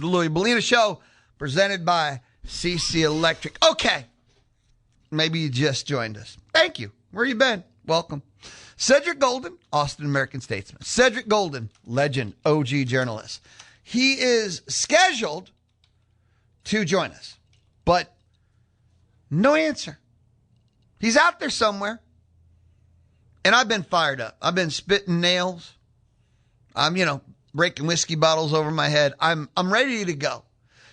the Louie Bellina Show, presented by CC Electric. Okay, maybe you just joined us. Thank you. Where you been? Welcome. Cedric Golden, Austin American statesman. Cedric Golden, legend, OG journalist. He is scheduled to join us, but no answer. He's out there somewhere, and I've been fired up. I've been spitting nails. I'm, breaking whiskey bottles over my head. I'm ready to go.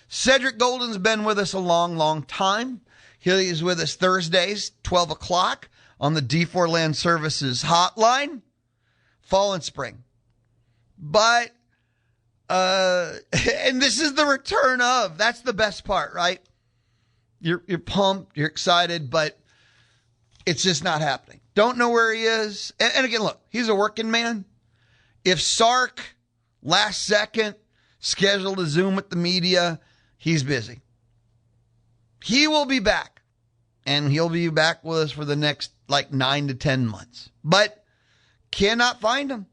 Cedric Golden's been with us a long, long time. He is with us Thursdays, 12 o'clock on the D4 Land Services hotline, fall and spring. But, and this is the return of, that's the best part, right? You're pumped, you're excited, but it's just not happening. Don't know where he is. And again, look, he's a working man. If Sark, last second, scheduled a Zoom with the media, he's busy. He will be back. And he'll be back with us for the next 9 to 10 months. But cannot find him.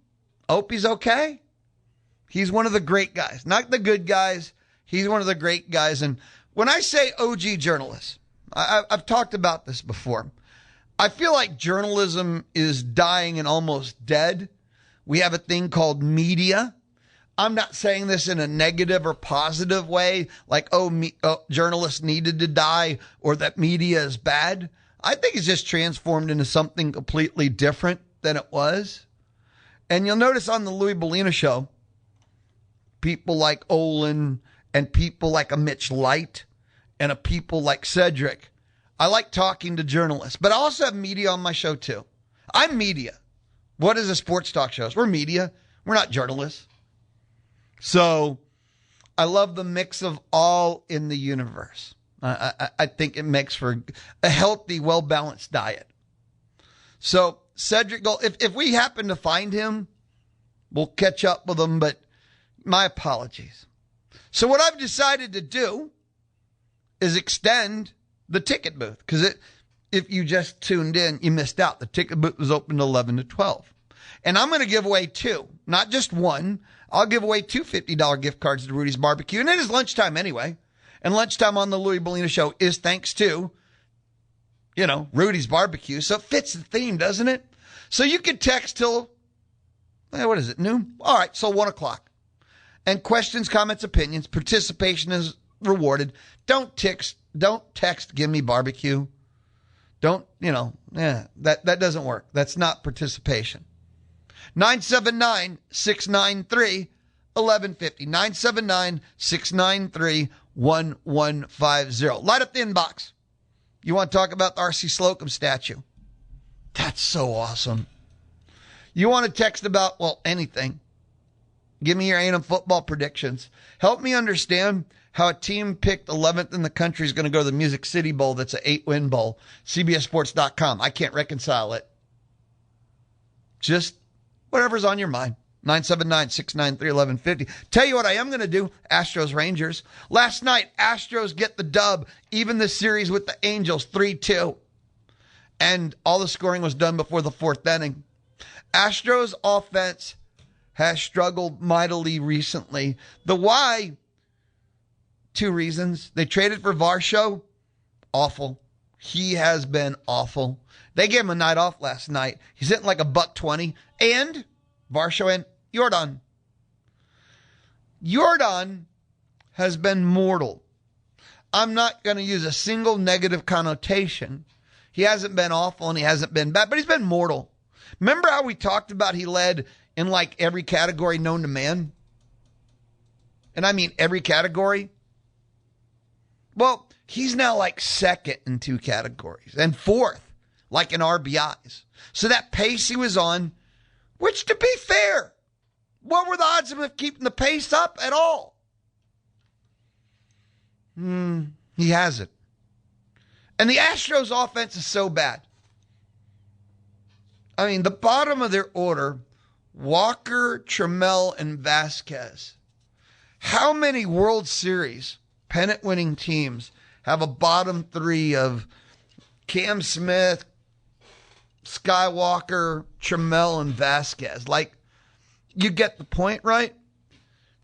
Hope he's okay. He's one of the great guys. Not the good guys. He's one of the great guys. And when I say OG journalists, I've talked about this before. I feel like journalism is dying and almost dead. We have a thing called media. I'm not saying this in a negative or positive way, like, journalists needed to die or that media is bad. I think it's just transformed into something completely different than it was. And you'll notice on the Louie Bellina Show, people like Olin and people like a Mitch Light and a people like Cedric. I like talking to journalists, but I also have media on my show too. I'm media. What is a sports talk show? We're media. We're not journalists. So I love the mix of all in the universe. I think it makes for a healthy, well-balanced diet. So Cedric, if we happen to find him, we'll catch up with him, but my apologies. So what I've decided to do is extend the ticket booth, because if you just tuned in, you missed out. The ticket booth was open 11 to 12. And I'm going to give away 2, not just 1. I'll give away 2 $50 gift cards to Rudy's Barbecue. And it is lunchtime anyway. And lunchtime on the Louie Bellina Show is thanks to, Rudy's Barbecue. So it fits the theme, doesn't it? So you can text till, what is it, noon? All right, so 1 o'clock. And questions, comments, opinions. Participation is rewarded. Don't text, give me barbecue. Don't, that doesn't work. That's not participation. 979-693-1150. 979-693-1150. Light up the inbox. You want to talk about the R.C. Slocum statue? That's so awesome. You want to text about, anything. Give me your A&M football predictions. Help me understand how a team picked 11th in the country is going to go to the Music City Bowl that's an 8-win bowl. CBSSports.com. I can't reconcile it. Just whatever's on your mind. 979-693-1150. Tell you what I am going to do. Astros Rangers. Last night, Astros get the dub. Even the series with the Angels, 3-2. And all the scoring was done before the 4th inning. Astros offense has struggled mightily recently. The why, 2 reasons. They traded for Varsho. Awful. He has been awful. They gave him a night off last night. He's hitting like a $120. And Varsho and Jordan. Jordan has been mortal. I'm not going to use a single negative connotation. He hasn't been awful and he hasn't been bad, but he's been mortal. Remember how we talked about he led in every category known to man? And I mean every category. Well, he's now second in 2 categories and 4th, in RBIs. So that pace he was on, which to be fair, what were the odds of him keeping the pace up at all? He hasn't. And the Astros offense is so bad. I mean, the bottom of their order, Walker, Trammell, and Vasquez. How many World Series pennant-winning teams have a bottom 3 of Cam Smith, Skywalker, Trammell, and Vasquez? You get the point, right?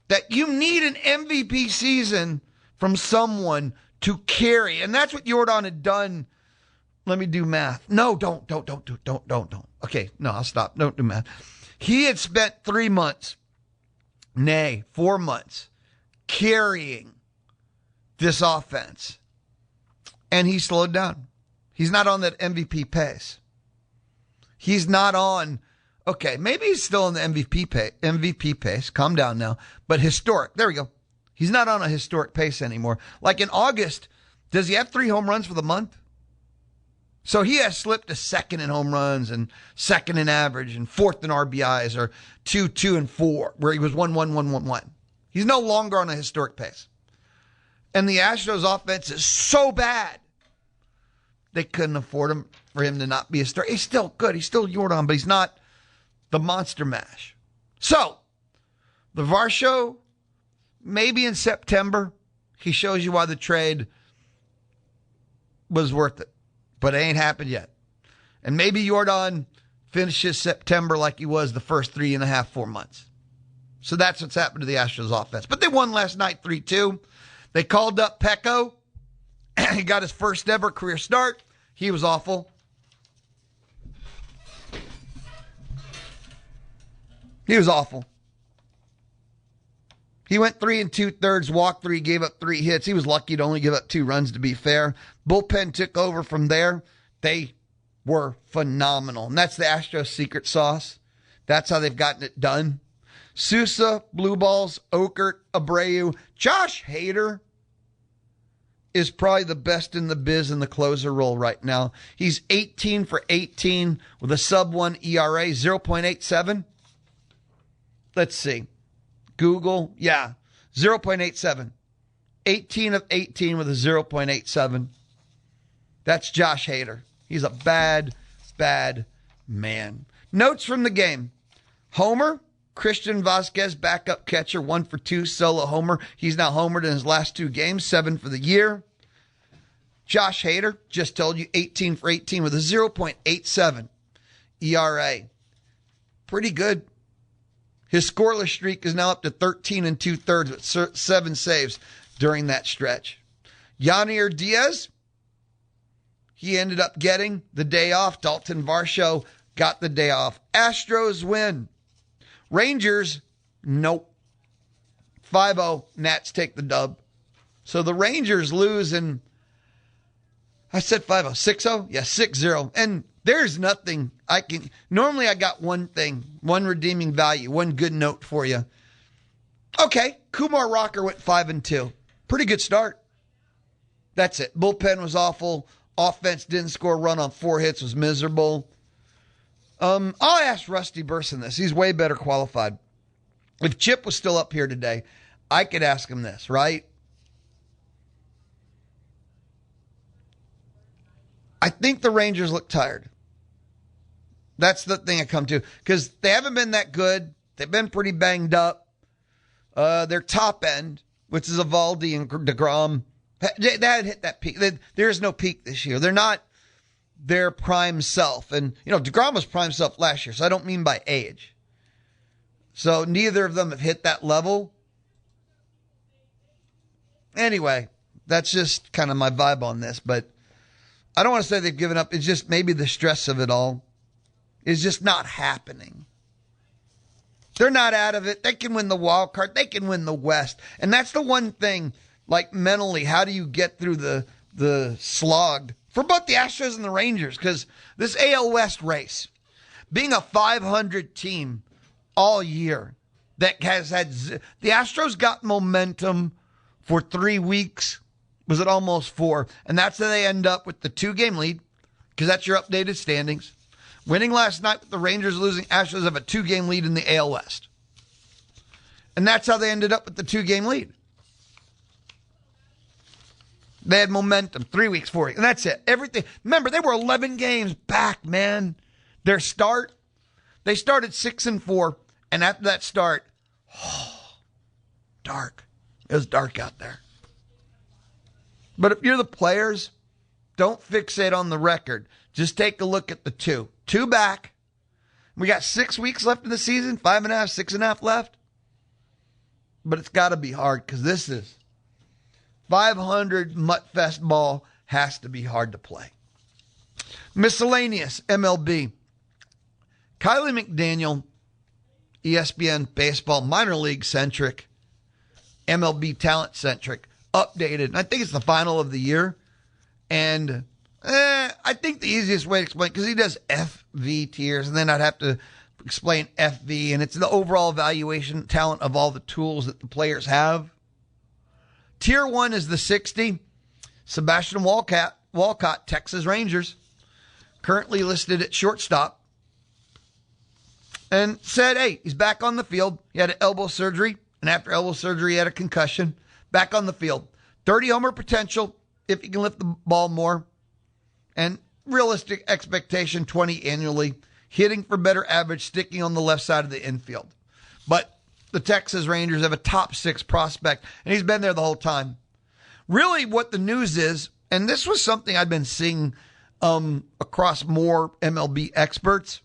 that you need an MVP season from someone to carry. And that's what Jordan had done. Let me do math. No, don't. Okay, no, I'll stop. Don't do math. He had spent 3 months, 4 months, carrying this offense. And he slowed down. He's not on that MVP pace. He's not on, okay, maybe he's still in the MVP pace. Calm down now. But historic. There we go. He's not on a historic pace anymore. Like in August, does he have 3 home runs for the month? So he has slipped to second in home runs and second in average and fourth in RBIs, or 2, 2, and 4, where he was 1, 1, 1, 1, 1. He's no longer on a historic pace. And the Astros offense is so bad, they couldn't afford for him to not be a star. He's still good. He's still Jordan, but he's not the monster mash. So, the Varsho, maybe in September, he shows you why the trade was worth it. But it ain't happened yet. And maybe Jordan finishes September like he was the first 3.5, 4 months. So that's what's happened to the Astros offense. But they won last night 3-2. They called up Pecco. He got his first ever career start. He was awful. He was awful. He went 3 2/3, walked 3, gave up 3 hits. He was lucky to only give up 2 runs, to be fair. Bullpen took over from there. They were phenomenal. And that's the Astros secret sauce. That's how they've gotten it done. Sousa, Blue Balls, Okert, Abreu, Josh Hader is probably the best in the biz in the closer role right now. He's 18 for 18 with a sub-1 ERA, 0.87. Let's see. Google, 0.87. 18 of 18 with a 0.87. That's Josh Hader. He's a bad, bad man. Notes from the game. Homer, Christian Vasquez, backup catcher, 1 for 2, solo homer. He's now homered in his last 2 games, 7 for the year. Josh Hader, just told you, 18 for 18 with a 0.87 ERA. Pretty good. His scoreless streak is now up to 13 2/3 with 7 saves during that stretch. Yanier Diaz, he ended up getting the day off. Dalton Varsho got the day off. Astros win. Rangers, nope. 5-0, Nats take the dub. So the Rangers lose in, I said 5-0, 6-0? Yeah, 6-0. And there's nothing normally I got one thing, one redeeming value, one good note for you. Okay, Kumar Rocker went 5-2. Pretty good start. That's it. Bullpen was awful. Offense didn't score a run on 4 hits, was miserable. I'll ask Rusty Burson this. He's way better qualified. If Chip was still up here today, I could ask him this, right? I think the Rangers look tired. That's the thing I come to. Because they haven't been that good. They've been pretty banged up. Their top end, which is Eovaldi and DeGrom, they hadn't hit that peak. There is no peak this year. They're not their prime self. And, DeGrom was prime self last year, so I don't mean by age. So neither of them have hit that level. Anyway, that's just kind of my vibe on this. But I don't want to say they've given up. It's just maybe the stress of it all is just not happening. They're not out of it. They can win the wild card. They can win the West. And that's the one thing, like mentally, how do you get through the slog for both the Astros and the Rangers? Because this AL West race, being a 500 team all year that has had, the Astros got momentum for 3 weeks. Was it almost 4? And that's how they end up with the 2-game lead, because that's your updated standings. Winning last night with the Rangers losing, Astros have a 2-game lead in the AL West. And that's how they ended up with the 2-game lead. They had momentum, 3 weeks, 4 weeks, and that's it. Everything. Remember, they were 11 games back, man. Their start, they started 6-4, and after that start, dark. It was dark out there. But if you're the players, don't fixate on the record. Just take a look at the 2. 2 back. We got 6 weeks left in the season, 5.5, 6.5 left. but it's got to be hard because this is 500 Muttfest ball has to be hard to play. Miscellaneous MLB. Kylie McDaniel, ESPN baseball, minor league centric, MLB talent centric, updated. And I think it's the final of the year. And I think the easiest way to explain, because he does FV tiers, and then I'd have to explain FV, and it's the overall evaluation talent of all the tools that the players have. Tier 1 is the 60. Sebastian Walcott, Texas Rangers, currently listed at shortstop, and said, hey, he's back on the field. He had an elbow surgery, and after elbow surgery, he had a concussion. Back on the field. 30 homer potential if he can lift the ball more. And realistic expectation, 20 annually. Hitting for better average, sticking on the left side of the infield. But the Texas Rangers have a top 6 prospect, and he's been there the whole time. Really what the news is, and this was something I've been seeing across more MLB experts,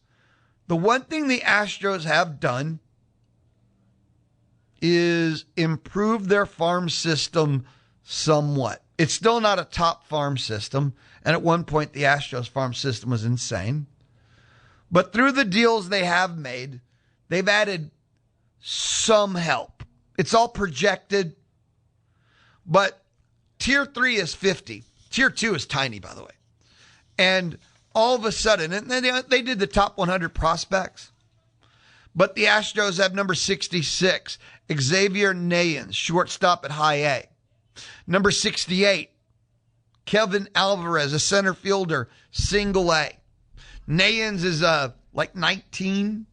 the one thing the Astros have done is improve their farm system somewhat. It's still not a top farm system, and at one point the Astros farm system was insane. But through the deals they have made, they've added some help. It's all projected, but Tier 3 is 50. Tier 2 is tiny, by the way. And all of a sudden, and they did the top 100 prospects, but the Astros have number 66, Xavier Nayens, shortstop at high A. Number 68, Kevin Alvarez, a center fielder, single A. Nayens is like 19.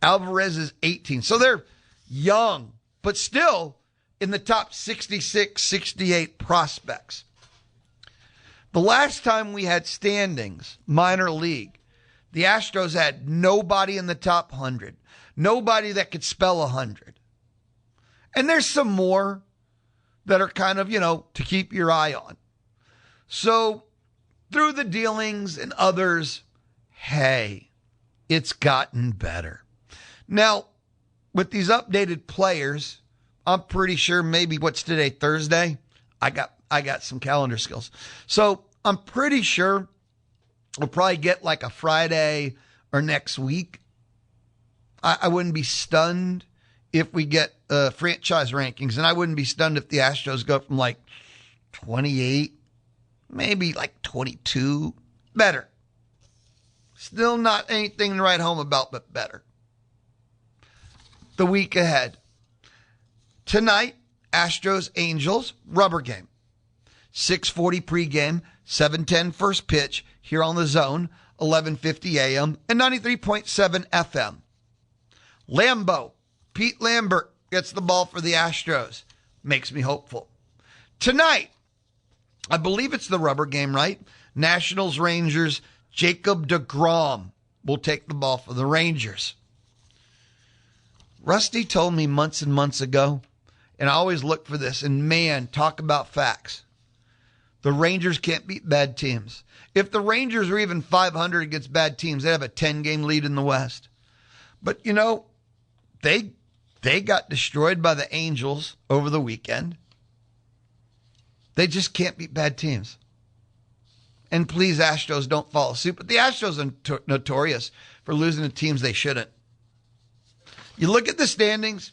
Alvarez is 18. So they're young, but still in the top 66, 68 prospects. The last time we had standings, minor league, the Astros had nobody in the top 100. Nobody that could spell 100. And there's some more that are kind of, to keep your eye on. So through the dealings and others, hey, it's gotten better. Now, with these updated players, I'm pretty sure maybe what's today, Thursday? I got some calendar skills. So I'm pretty sure we'll probably get like a Friday or next week. I wouldn't be stunned if we get franchise rankings, and I wouldn't be stunned if the Astros go from like 28, maybe like 22, better. Still not anything to write home about, but better. The week ahead. Tonight, Astros Angels rubber game. 6:40 pregame, 7:10 first pitch here on the Zone, 11:50 a.m. and 93.7 FM. Lambeau, Pete Lambert gets the ball for the Astros. Makes me hopeful. Tonight, I believe it's the rubber game, right? Nationals Rangers, Jacob deGrom will take the ball for the Rangers. Rusty told me months and months ago, and I always look for this, and man, talk about facts. The Rangers can't beat bad teams. If the Rangers are even 500 against bad teams, they have a 10-game lead in the West. But, they got destroyed by the Angels over the weekend. They just can't beat bad teams. And please, Astros, don't follow suit. But the Astros are notorious for losing to teams they shouldn't. You look at the standings,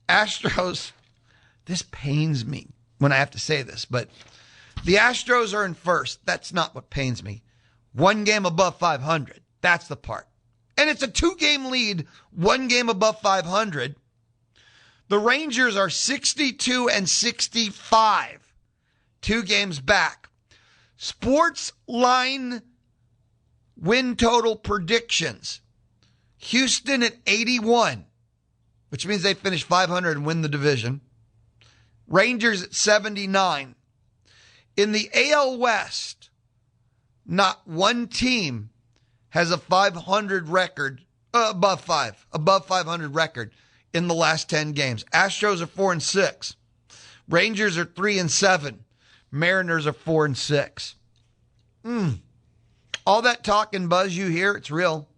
Astros, this pains me when I have to say this, but the Astros are in first. That's not what pains me. 1 game above 500. That's the part. And it's a 2-game lead, 1 game above 500. The Rangers are 62 and 65, 2 games back. Sports line win total predictions. Houston at 81, which means they finish 500 and win the division. Rangers at 79. In the AL West, not one team has a 500 record, above 500 record in the last 10 games. Astros are 4-6. Rangers are 3-7. Mariners are 4-6. All that talk and buzz you hear, it's real.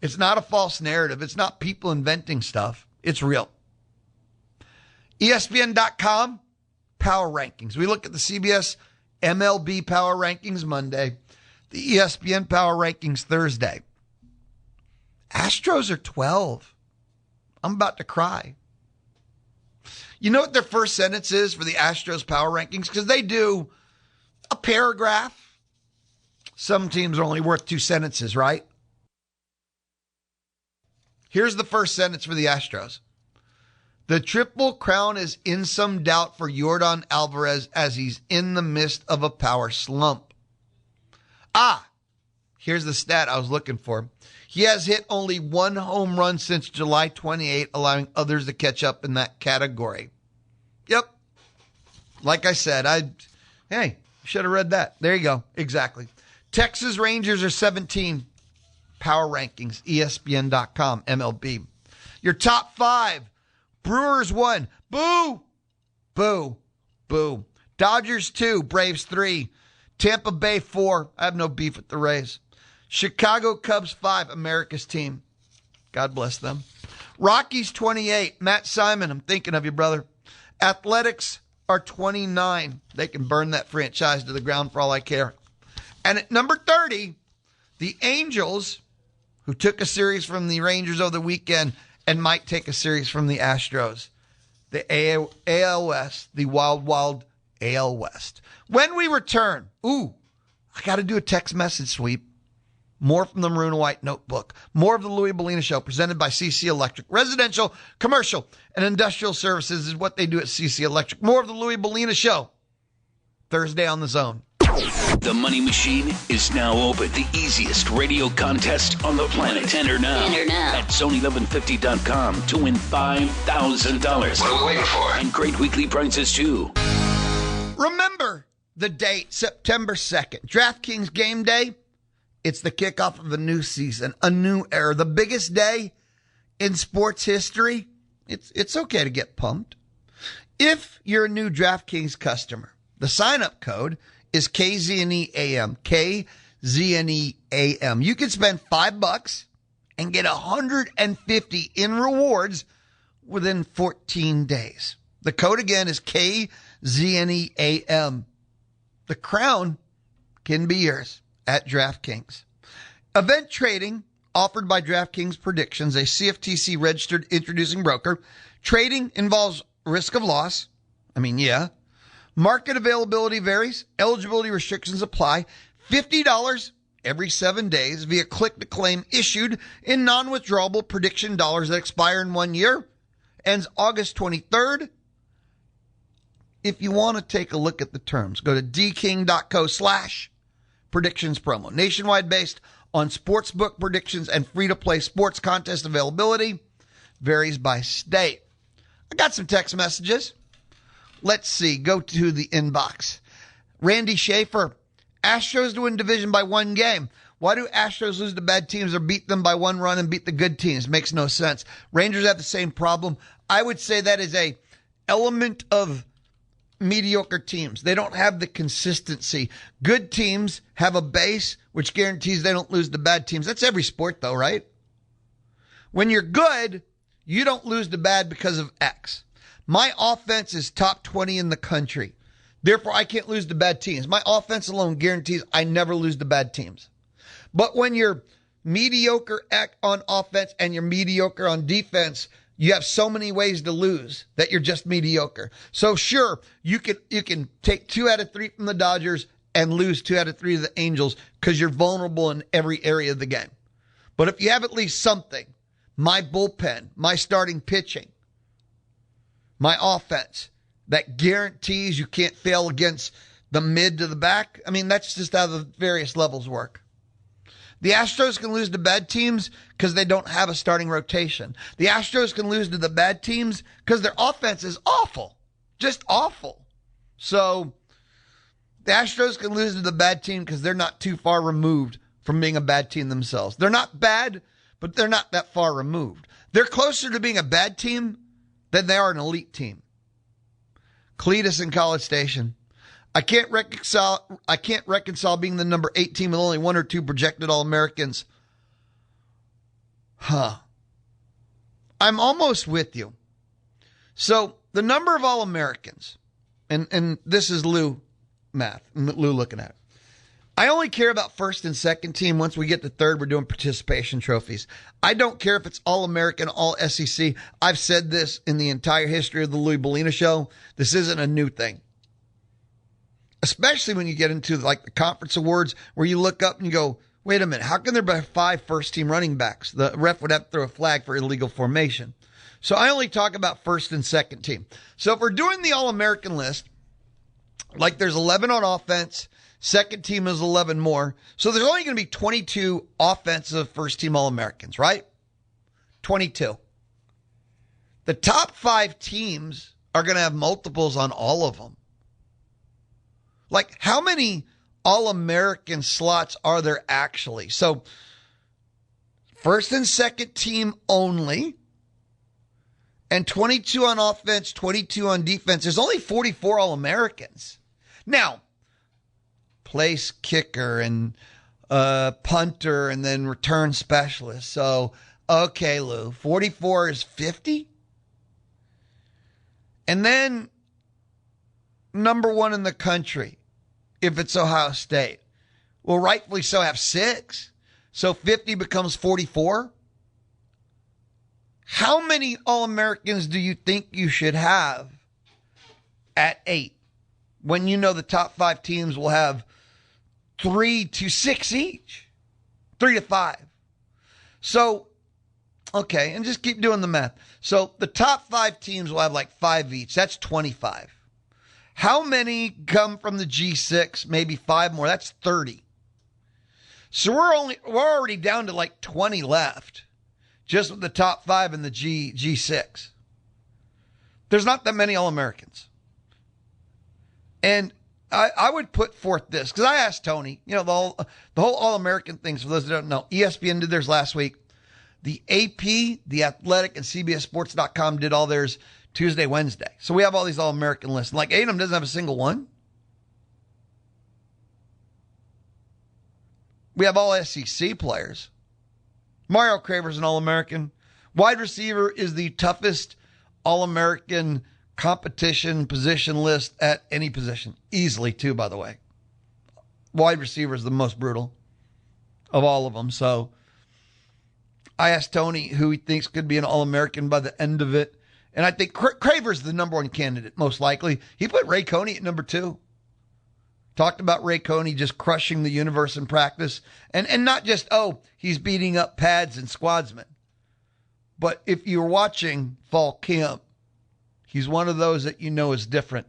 It's not a false narrative. It's not people inventing stuff. It's real. ESPN.com, power rankings. We look at the CBS MLB power rankings Monday, the ESPN power rankings Thursday. Astros are 12. I'm about to cry. You know what their first sentence is for the Astros power rankings? Because they do a paragraph. Some teams are only worth 2 sentences, right? Here's the first sentence for the Astros. The Triple Crown is in some doubt for Yordan Alvarez as he's in the midst of a power slump. Here's the stat I was looking for. He has hit only 1 home run since July 28, allowing others to catch up in that category. Yep. Like I said, should have read that. There you go. Exactly. Texas Rangers are 17. Power rankings, ESPN.com, MLB. Your top 5. Brewers 1. Boo. Boo. Boo. Dodgers 2. Braves 3. Tampa Bay 4. I have no beef with the Rays. Chicago Cubs 5. America's team. God bless them. Rockies 28. Matt Simon, I'm thinking of you, brother. Athletics are 29. They can burn that franchise to the ground for all I care. And at number 30, the Angels, who took a series from the Rangers over the weekend and might take a series from the Astros. The AL West, the wild, wild AL West. When we return, I got to do a text message sweep. More from the Maroon and White Notebook. More of the Louie Bellina Show presented by CC Electric. Residential, commercial, and industrial services is what they do at CC Electric. More of the Louie Bellina Show. Thursday on the Zone. The Money Machine is now open. The easiest radio contest on the planet. Enter now at Sony1150.com to win $5,000. What are we waiting for? And great weekly prizes, too. Remember the date, September 2nd. DraftKings Game Day. It's the kickoff of a new season, a new era, the biggest day in sports history. It's okay to get pumped. If you're a new DraftKings customer, the sign-up code is KZNEAM, KZNEAM. You can spend $5 and get $150 in rewards within 14 days. The code again is KZNEAM. The crown can be yours at DraftKings. Event trading offered by DraftKings Predictions, a CFTC registered introducing broker. Trading involves risk of loss. Market availability varies. Eligibility restrictions apply. $50 every 7 days via click-to-claim issued in non-withdrawable prediction dollars that expire in 1 year. Ends August 23rd. If you want to take a look at the terms, go to dking.co/predictions promo. Nationwide based on sportsbook predictions and free-to-play sports contest availability. Varies by state. I got some text messages. Let's see. Go to the inbox. Randy Schaefer. Astros to win division by 1 game. Why do Astros lose to bad teams or beat them by 1 run and beat the good teams? Makes no sense. Rangers have the same problem. I would say that is a element of mediocre teams. They don't have the consistency. Good teams have a base which guarantees they don't lose to bad teams. That's every sport though, right? When you're good, you don't lose to bad because of X. My offense is top 20 in the country. Therefore, I can't lose to bad teams. My offense alone guarantees I never lose to bad teams. But when you're mediocre on offense and you're mediocre on defense, you have so many ways to lose that you're just mediocre. So sure, you can take 2 out of 3 from the Dodgers and lose 2 out of 3 of the Angels because you're vulnerable in every area of the game. But if you have at least something, my bullpen, my starting pitching, my offense, that guarantees you can't fail against the mid to the back, that's just how the various levels work. The Astros can lose to bad teams because they don't have a starting rotation. The Astros can lose to the bad teams because their offense is awful. Just awful. So the Astros can lose to the bad team because they're not too far removed from being a bad team themselves. They're not bad, but they're not that far removed. They're closer to being a bad team than they are an elite team. Cletus in College Station. I can't reconcile being the number 8 team with only 1 or 2 projected All-Americans. I'm almost with you. So the number of All-Americans, and this is Lou math, Lou looking at it. I only care about first and second team. Once we get to third, we're doing participation trophies. I don't care if it's All-American, All-SEC. I've said this in the entire history of the Louie Bellina Show. This isn't a new thing. Especially when you get into like the conference awards where you look up and you go, wait a minute, how can there be 5 first-team running backs? The ref would have to throw a flag for illegal formation. So I only talk about first and second team. So if we're doing the All-American list, like there's 11 on offense, second team is 11 more. So there's only going to be 22 offensive first-team All-Americans, right? 22. The top 5 teams are going to have multiples on all of them. Like, how many All-American slots are there actually? So, first and second team only, and 22 on offense, 22 on defense. There's only 44 All-Americans. Now, place kicker and punter and then return specialist. So, okay, Lou, 44 is 50? And then, number 1 in the country, if it's Ohio State, will rightfully so have 6. So 50 becomes 44. How many All-Americans do you think you should have at 8 when you know the top 5 teams will have 3 to 6 each? 3 to 5. So, okay, and just keep doing the math. So the top 5 teams will have like 5 each. That's 25. How many come from the G6? Maybe 5 more. That's 30. So we're already down to like 20 left, just with the top 5 in the G6. There's not that many All-Americans. And I would put forth this, because I asked Tony, the whole All-American things, for those that don't know, ESPN did theirs last week. The AP, The Athletic, and CBSSports.com did all theirs Tuesday, Wednesday. So we have all these All-American lists. Like A&M doesn't have a single one. We have all SEC players. Mario Craver's an All-American. Wide receiver is the toughest All-American competition position list at any position. Easily, too, by the way. Wide receiver is the most brutal of all of them. So I asked Tony who he thinks could be an All-American by the end of it. And I think Craver's the number 1 candidate, most likely. He put Ray Coney at number 2. Talked about Ray Coney just crushing the universe in practice. And not just, he's beating up pads and squadsmen. But if you're watching fall camp, he's one of those that you know is different.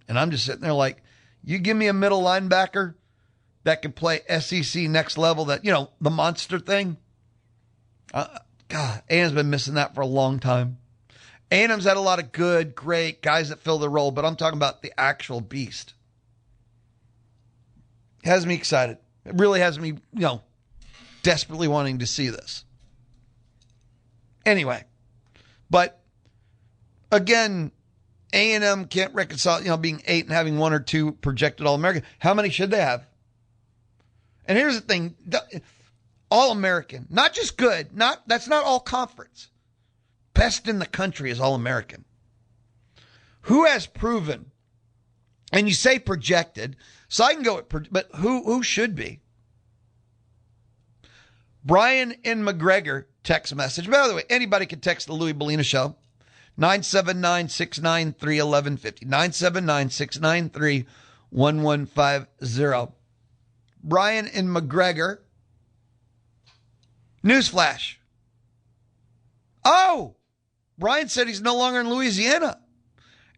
And I'm just sitting there like, you give me a middle linebacker that can play SEC next level, that, the monster thing. God, A&M's been missing that for a long time. A&M's had a lot of good, great guys that fill the role, but I'm talking about the actual beast. It has me excited. It really has me, desperately wanting to see this. Anyway, but again, A&M can't reconcile, being 8 and having 1 or 2 projected All-American. How many should they have? And here's the thing, All-American, not just good, that's not all conference. Best in the country is All-American. Who has proven, and you say projected, so I can go with, but who should be? Brian in McGregor text message. By the way, anybody can text the Louie Bellina Show. 979-693-1150. 979-693-1150. Brian in McGregor. Newsflash. Oh! Brian said he's no longer in Louisiana.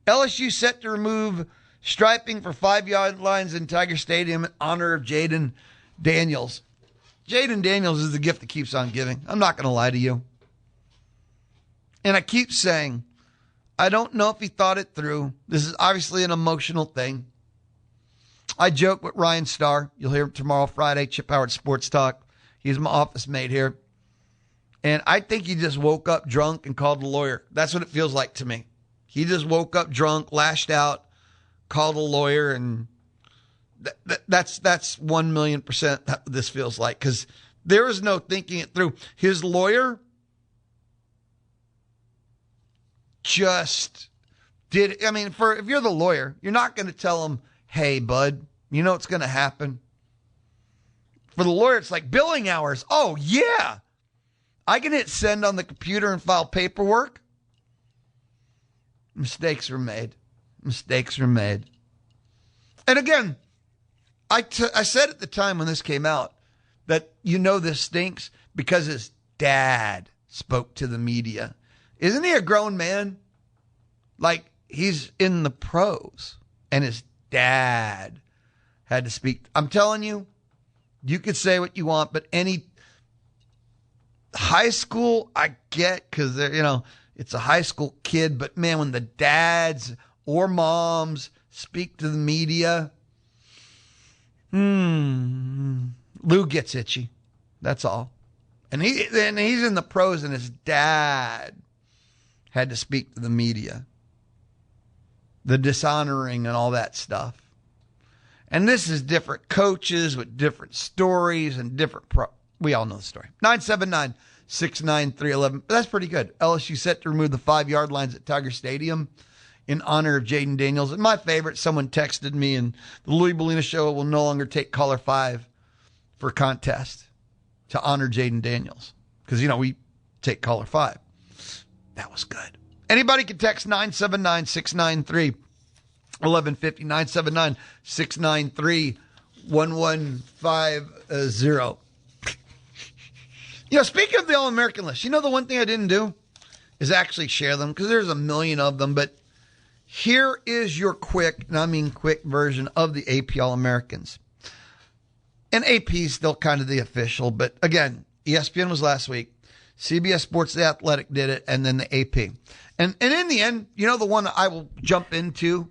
LSU set to remove striping for 5-yard lines in Tiger Stadium in honor of Jaden Daniels. Jaden Daniels is the gift that keeps on giving. I'm not going to lie to you. And I keep saying, I don't know if he thought it through. This is obviously an emotional thing. I joke with Ryan Starr. You'll hear him tomorrow, Friday, Chip Howard Sports Talk. He's my office mate here. And I think he just woke up drunk and called a lawyer. That's what it feels like to me. He just woke up drunk, lashed out, called a lawyer, and that's 1,000,000% what this feels like, because there is no thinking it through. His lawyer just if you're the lawyer, you're not going to tell him, hey, bud, you know what's going to happen? For the lawyer, it's like billing hours. Oh, yeah. I can hit send on the computer and file paperwork. Mistakes were made. And again, I said at the time when this came out that this stinks because his dad spoke to the media. Isn't he a grown man? Like, he's in the pros, and his dad had to speak. I'm telling you, you could say what you want, but any high school, I get, because it's a high school kid, but man, when the dads or moms speak to the media, Lou gets itchy. That's all. And he's in the pros, and his dad had to speak to the media. The dishonoring and all that stuff. And this is different coaches with different stories and different we all know the story. 979-693-11. That's pretty good. LSU set to remove the 5-yard lines at Tiger Stadium in honor of Jaden Daniels. And my favorite, someone texted me, and the Louie Bellina Show will no longer take caller 5 for a contest to honor Jaden Daniels. Because, we take caller 5. That was good. Anybody can text 979-693-1150, 979-693-1150. Speaking of the All-American list, the one thing I didn't do is actually share them because there's a million of them. But here is your quick version of the AP All-Americans. And AP is still kind of the official, but again, ESPN was last week. CBS Sports The Athletic did it, and then the AP. And in the end, the one I will jump into,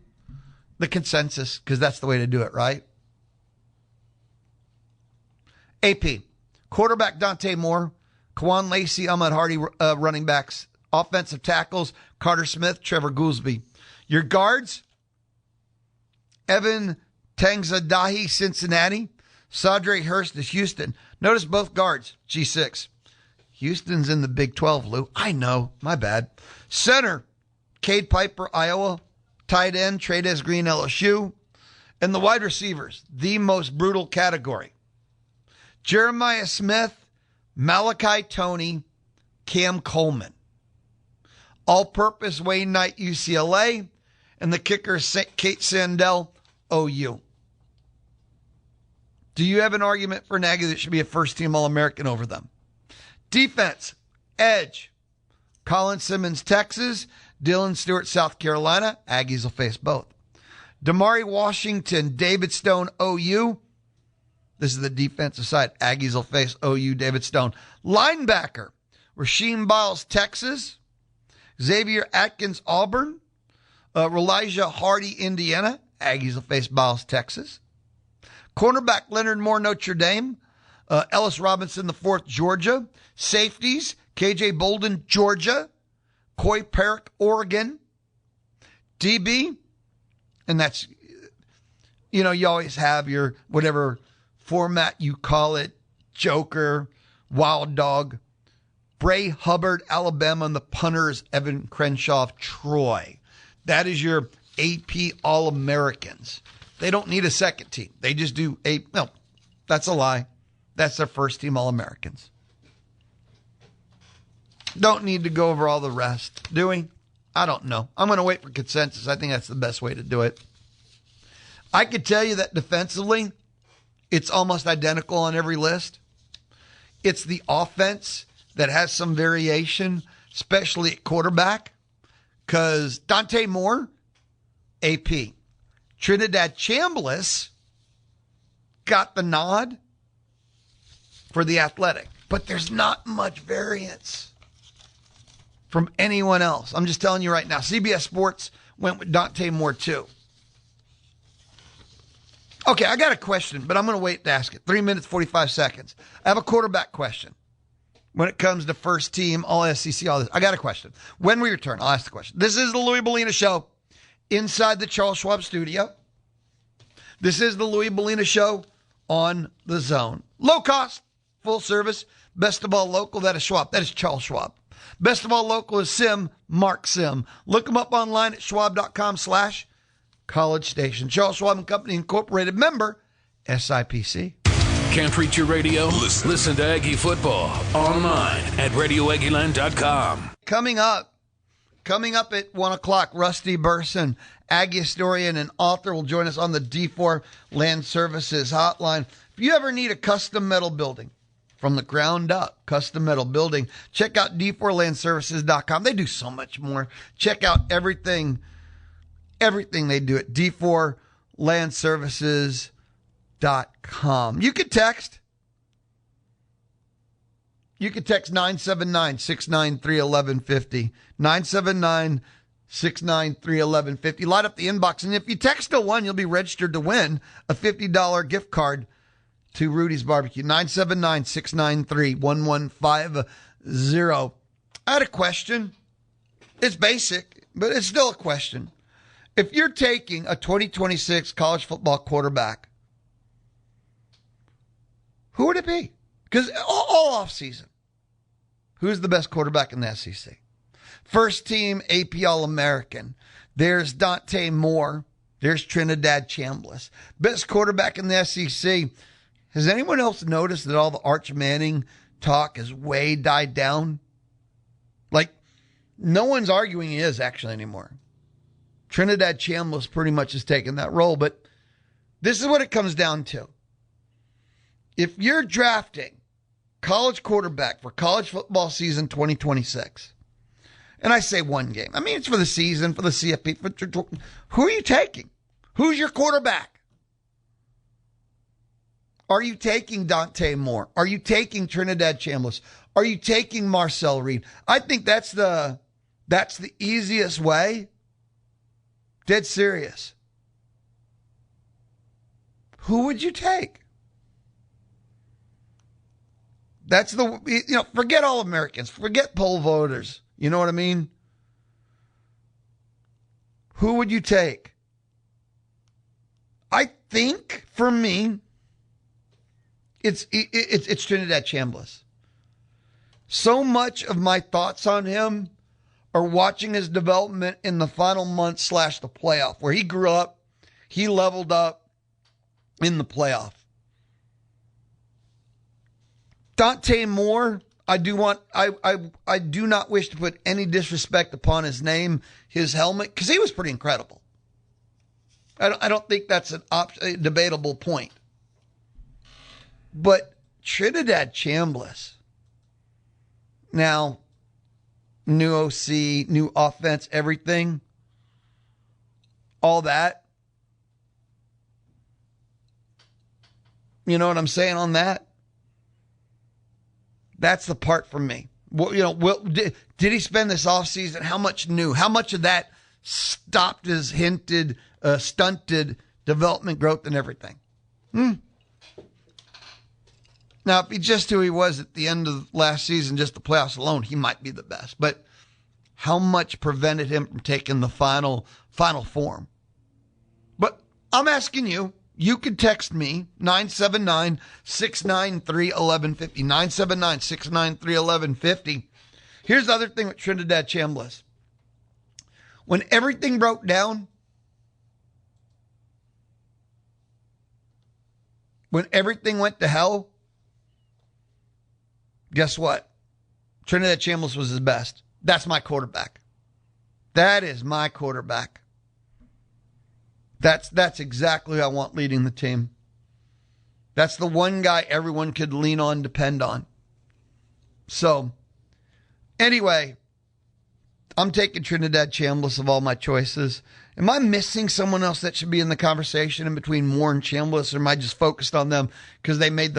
the consensus, because that's the way to do it, right? AP. Quarterback Dante Moore, Kwan Lacey, Ahmad Hardy, running backs. Offensive tackles, Carter Smith, Trevor Goolsby. Your guards, Evan Tangzadahi, Cincinnati. Sadre Hurst is Houston. Notice both guards, G6. Houston's in the Big 12, Lou. I know. My bad. Center, Cade Piper, Iowa. Tight end, Trey'Dez Green, LSU. And the wide receivers, the most brutal category. Jeremiah Smith, Malachi Toney, Cam Coleman. All-purpose Wayne Knight, UCLA. And the kicker, Kate Sandell, OU. Do you have an argument for Nagy that should be a first-team All-American over them? Defense, edge, Colin Simmons, Texas, Dylan Stewart, South Carolina. Aggies will face both. Damari Washington, David Stone, OU. This is the defensive side. Aggies will face OU, David Stone. Linebacker, Rasheem Biles, Texas. Xavier Atkins, Auburn. Elijah Hardy, Indiana. Aggies will face Biles, Texas. Cornerback, Leonard Moore, Notre Dame. Ellis Robinson, the 4th, Georgia. Safeties, KJ Bolden, Georgia. Coy Perrick, Oregon. DB, and that's, you always have your whatever format you call it, Joker, Wild Dog. Bray Hubbard, Alabama, and the punters, Evan Crenshaw, Troy. That is your AP All-Americans. They don't need a second team. They just do no, that's a lie. That's their first team All-Americans. Don't need to go over all the rest, do we? I don't know. I'm going to wait for consensus. I think that's the best way to do it. I could tell you that defensively, it's almost identical on every list. It's the offense that has some variation, especially at quarterback, because Dante Moore, AP. Trinidad Chambliss got the nod for the Athletic, but there's not much variance from anyone else. I'm just telling you right now. CBS Sports went with Dante Moore too. Okay, I got a question, but I'm going to wait to ask it. 3 minutes, 45 seconds. I have a quarterback question. When it comes to first team, all SEC, all this, I got a question. When we return, I'll ask the question. This is the Louie Bellina Show inside the Charles Schwab studio. This is the Louie Bellina Show on the Zone. Low cost, full service, best of all local. That is Schwab. That is Charles Schwab. Best of all local is Sim, Mark Sim. Look him up online at schwab.com/College Station. Charles Schwab and Company Incorporated, member SIPC. Can't reach your radio? Listen to Aggie football online at radioaggieland.com. Coming up at 1 o'clock, Rusty Burson, Aggie historian and author, will join us on the D4 Land Services hotline. If you ever need a custom metal building from the ground up, custom metal building, check out d4landservices.com. They do so much more. Check out everything they do at d4landservices.com. You could text 979-693-1150. 979-693-1150. Light up the inbox. And if you text a 1, you'll be registered to win a $50 gift card to Rudy's Barbecue. 979-693-1150. I had a question. It's basic, but it's still a question. If you're taking a 2026 college football quarterback, who would it be? Because all off season, who's the best quarterback in the SEC? First team AP All-American. There's Dante Moore. There's Trinidad Chambliss. Best quarterback in the SEC. Has anyone else noticed that all the Arch Manning talk has way died down? Like, no one's arguing he is actually anymore. Trinidad Chambliss pretty much has taken that role, but this is what it comes down to. If you're drafting college quarterback for college football season 2026, and I say one game, I mean, it's for the season, for the CFP. Who are you taking? Who's your quarterback? Are you taking Dante Moore? Are you taking Trinidad Chambliss? Are you taking Marcel Reed? I think that's the easiest way. Dead serious. Who would you take? That's forget all Americans. Forget poll voters. You know what I mean? Who would you take? I think, for me, it's Trinidad Chambliss. So much of my thoughts on him are watching his development in the final month / the playoff, where he grew up, he leveled up in the playoff. Dante Moore, I do not wish to put any disrespect upon his name, his helmet, because he was pretty incredible. I don't think that's a debatable point. But Trinidad Chambliss, now, new OC, new offense, everything, all that. You know what I'm saying on that? That's the part for me. Well, did he spend this offseason? How much new? How much of that stopped his stunted development growth and everything? Now, if he just who he was at the end of last season, just the playoffs alone, he might be the best. But how much prevented him from taking the final form? But I'm asking you. You could text me, 979-693-1150, 979-693-1150. Here's the other thing with Trinidad Chambliss. When everything broke down, when everything went to hell, guess what? Trinidad Chambliss was his best. That's my quarterback. That is my quarterback. That's exactly who I want leading the team. That's the one guy everyone could lean on, depend on. So, anyway, I'm taking Trinidad Chambliss of all my choices. Am I missing someone else that should be in the conversation in between Moore and Chambliss, or am I just focused on them because they made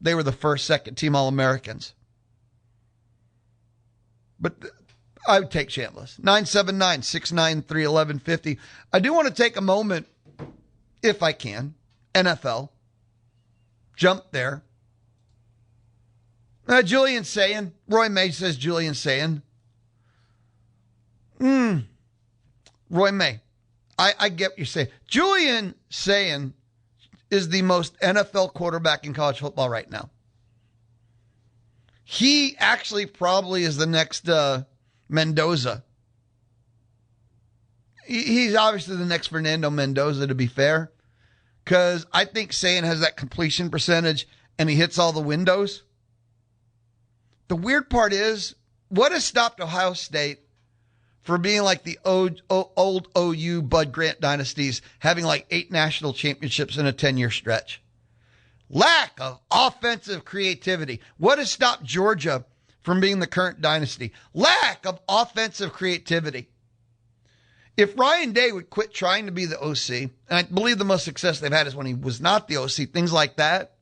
they were the first, second team All-Americans? But I would take Chambliss. 979-693-1150. I do want to take a moment, if I can, NFL. Jump there. Julian Sayin. Roy May says Julian Sayin. Roy May. I get what you're saying. Julian Sayin is the most NFL quarterback in college football right now. He actually probably is the next Mendoza. He's obviously the next Fernando Mendoza, to be fair, because I think Sayin has that completion percentage and he hits all the windows. The weird part is, what has stopped Ohio State from being like the old OU Bud Grant dynasties, having like 8 national championships in a 10-year stretch? Lack of offensive creativity. What has stopped Georgia from being the current dynasty? Lack of offensive creativity. If Ryan Day would quit trying to be the OC, and I believe the most success they've had is when he was not the OC, things like that.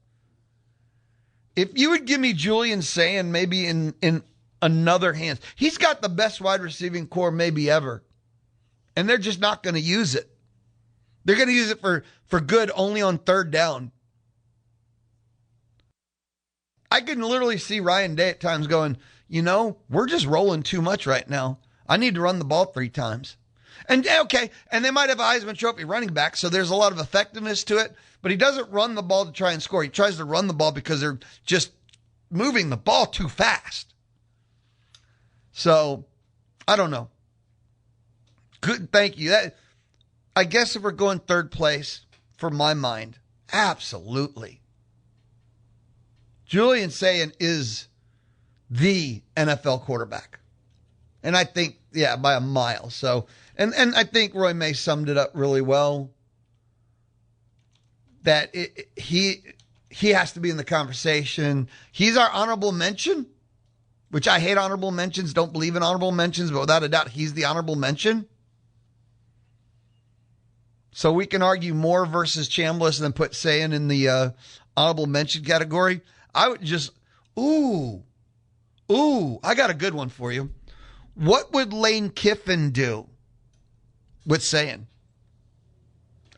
If you would give me Julian Sayin maybe in another hands, he's got the best wide receiving core maybe ever. And they're just not going to use it. They're going to use it for good only on third down. I can literally see Ryan Day at times going, we're just rolling too much right now. I need to run the ball 3 times. And okay, and they might have a Heisman Trophy running back, so there's a lot of effectiveness to it, but he doesn't run the ball to try and score. He tries to run the ball because they're just moving the ball too fast. So, I don't know. Good, thank you. I guess if we're going third place, for my mind, absolutely. Julian Sayin is the NFL quarterback. And I think, by a mile. So, and I think Roy May summed it up really well. That he has to be in the conversation. He's our honorable mention, which I hate honorable mentions, don't believe in honorable mentions, but without a doubt, he's the honorable mention. So we can argue Moore versus Chambliss and then put Sayin in the honorable mention category. I would just, I got a good one for you. What would Lane Kiffin do with Sayin?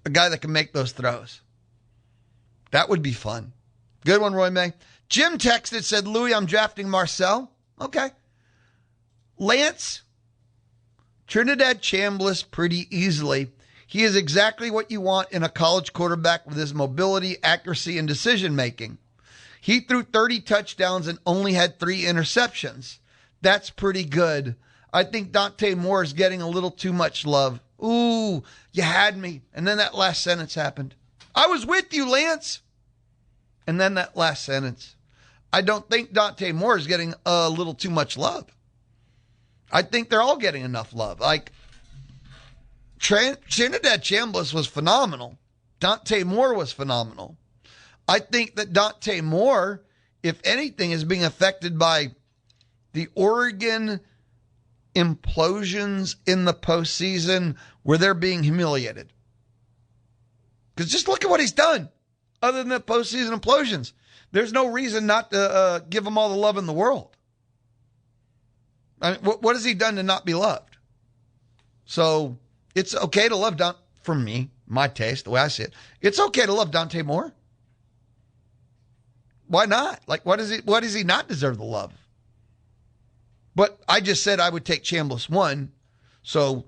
A guy that can make those throws. That would be fun. Good one, Roy May. Jim texted, said, Louie, I'm drafting Marcel. Okay. Lance, Trinidad Chambliss pretty easily. He is exactly what you want in a college quarterback with his mobility, accuracy, and decision-making. He threw 30 touchdowns and only had 3 interceptions. That's pretty good. I think Dante Moore is getting a little too much love. Ooh, you had me. And then that last sentence happened. I was with you, Lance. And then that last sentence. I don't think Dante Moore is getting a little too much love. I think they're all getting enough love. Like, Trinidad Chambliss was phenomenal. Dante Moore was phenomenal. I think that Dante Moore, if anything, is being affected by the Oregon implosions in the postseason where they're being humiliated. Because just look at what he's done other than the postseason implosions. There's no reason not to give him all the love in the world. I mean, what has he done to not be loved? So it's okay to love for me, my taste, the way I see it. It's okay to love Dante Moore. Why not? Like, why does he not deserve the love? But I just said I would take Chambliss 1. So,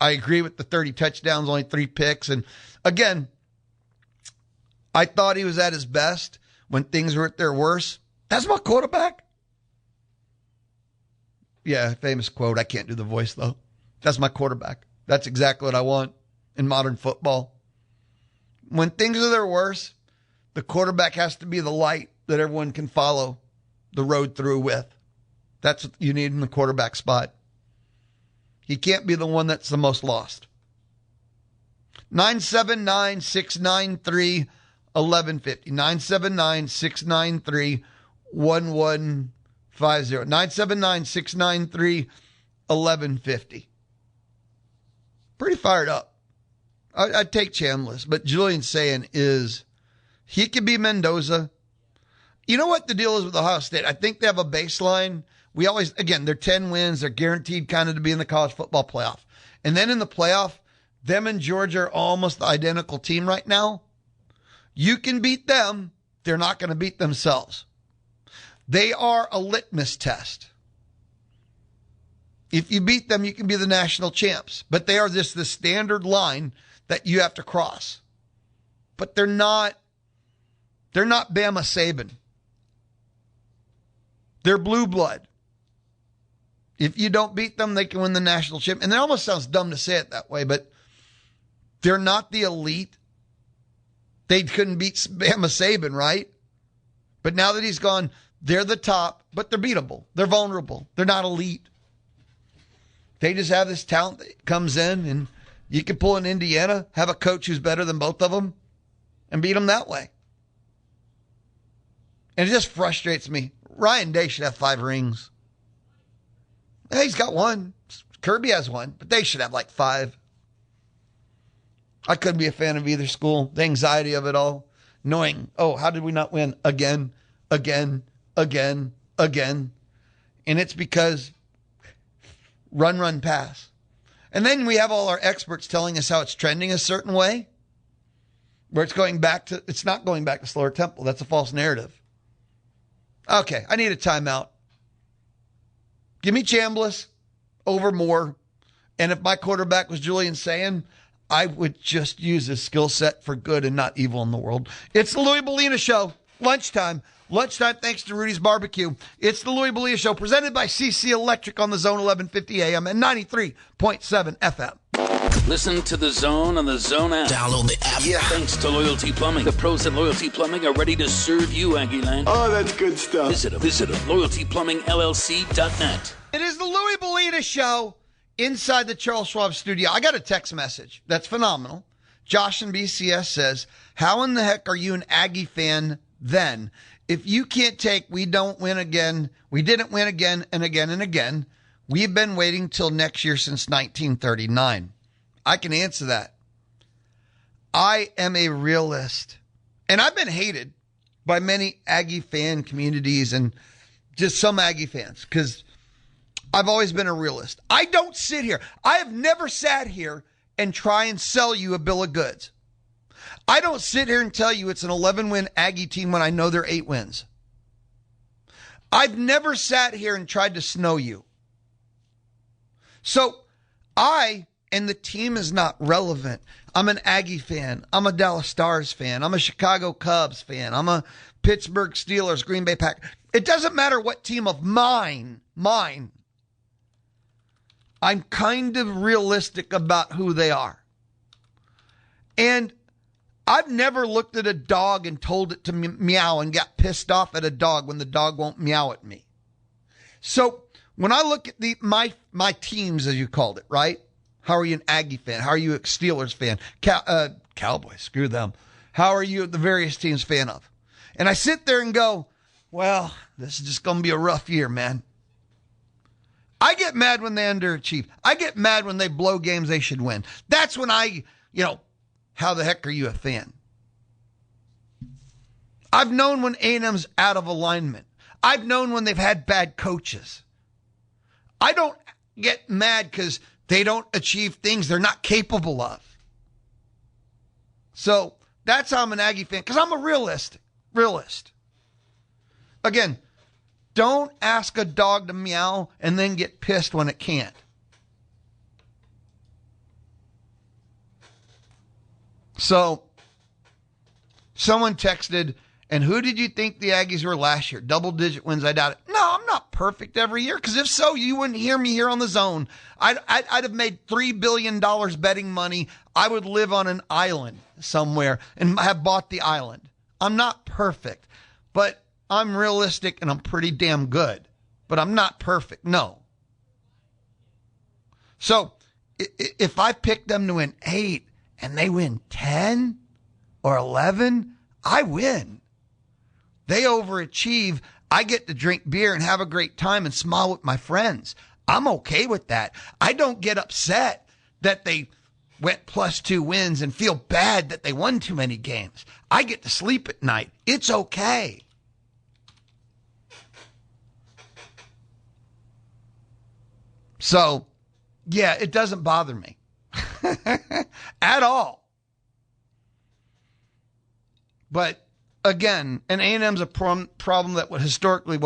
I agree with the 30 touchdowns, only 3 picks. And again, I thought he was at his best when things were at their worst. That's my quarterback. Yeah, famous quote. I can't do the voice, though. That's my quarterback. That's exactly what I want in modern football. When things are their worst, the quarterback has to be the light that everyone can follow the road through with. That's what you need in the quarterback spot. He can't be the one that's the most lost. 979-693-1150. 979-693-1150. 979-693-1150. Pretty fired up. I'd take Chambliss, but Julian Sayin he could be Mendoza. You know what the deal is with Ohio State? I think they have a baseline. We always, again, they're 10 wins. They're guaranteed kind of to be in the college football playoff. And then in the playoff, them and Georgia are almost the identical team right now. You can beat them. They're not going to beat themselves. They are a litmus test. If you beat them, you can be the national champs. But they are just the standard line that you have to cross. But they're not Bama Saban. They're blue blood. If you don't beat them, they can win the national championship. And it almost sounds dumb to say it that way, but they're not the elite. They couldn't beat Bama Saban, right? But now that he's gone, they're the top, but they're beatable. They're vulnerable. They're not elite. They just have this talent that comes in, and you can pull in Indiana, have a coach who's better than both of them, and beat them that way. And it just frustrates me. Ryan Day should have 5 rings. Yeah, he's got 1. Kirby has 1, but they should have like 5. I couldn't be a fan of either school. The anxiety of it all. Knowing, how did we not win again? And it's because run, pass. And then we have all our experts telling us how it's trending a certain way, where it's not going back to slower tempo. That's a false narrative. Okay, I need a timeout. Give me Chambliss over Moore. And if my quarterback was Julian Sayin, I would just use his skill set for good and not evil in the world. It's the Louie Bellina Show. Lunchtime, thanks to Rudy's Barbecue. It's the Louie Bellina Show, presented by CC Electric on the Zone 1150 AM and 93.7 FM. Listen to The Zone on the Zone app. Download the app. Yeah. Thanks to Loyalty Plumbing. The pros at Loyalty Plumbing are ready to serve you, Aggie Land. Oh, that's good stuff. Visit them. LoyaltyPlumbingLLC.net. It is the Louie Bellina Show inside the Charles Schwab studio. I got a text message that's phenomenal. Josh in BCS says, how in the heck are you an Aggie fan then? If you can't take we didn't win again and again, we've been waiting till next year since 1939. I can answer that. I am a realist. And I've been hated by many Aggie fan communities and just some Aggie fans because I've always been a realist. I don't sit here. I have never sat here and try and sell you a bill of goods. I don't sit here and tell you it's an 11-win Aggie team when I know they're 8 wins. I've never sat here and tried to snow you. So and the team is not relevant. I'm an Aggie fan. I'm a Dallas Stars fan. I'm a Chicago Cubs fan. I'm a Pittsburgh Steelers, Green Bay Packers. It doesn't matter what team of mine. I'm kind of realistic about who they are. And I've never looked at a dog and told it to meow and got pissed off at a dog when the dog won't meow at me. So when I look at my teams, as you called it, right? How are you an Aggie fan? How are you a Steelers fan? Cowboys, screw them. How are you the various teams fan of? And I sit there and go, well, this is just going to be a rough year, man. I get mad when they underachieve. I get mad when they blow games they should win. That's when how the heck are you a fan? I've known when A&M's out of alignment. I've known when they've had bad coaches. I don't get mad because they don't achieve things they're not capable of. So that's how I'm an Aggie fan, because I'm a realist. Again, don't ask a dog to meow and then get pissed when it can't. So someone texted, and who did you think the Aggies were last year? Double-digit wins, I doubt it. No, I'm not perfect every year, because if so, you wouldn't hear me here on the Zone. I'd have made $3 billion betting money. I would live on an island somewhere and have bought the island. I'm not perfect, but I'm realistic and I'm pretty damn good. But I'm not perfect, no. So if I pick them to win 8 and they win 10 or 11, I win. They overachieve. I get to drink beer and have a great time and smile with my friends. I'm okay with that. I don't get upset that they went +2 wins and feel bad that they won too many games. I get to sleep at night. It's okay. So, yeah, it doesn't bother me at all. But again, and A&M's a problem that would historically,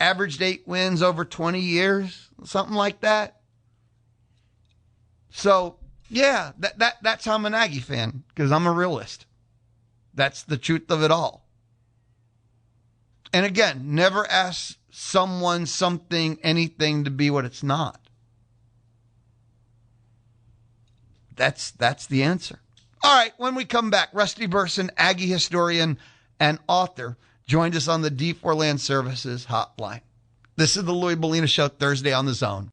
averaged 8 wins over 20 years, something like that. So, yeah, that's how I'm an Aggie fan, because I'm a realist. That's the truth of it all. And again, never ask someone, something, anything to be what it's not? That's the answer. All right, when we come back, Rusty Burson, Aggie historian and author, joined us on the D4 Land Services hotline. This is the Louie Bellina Show, Thursday on the Zone.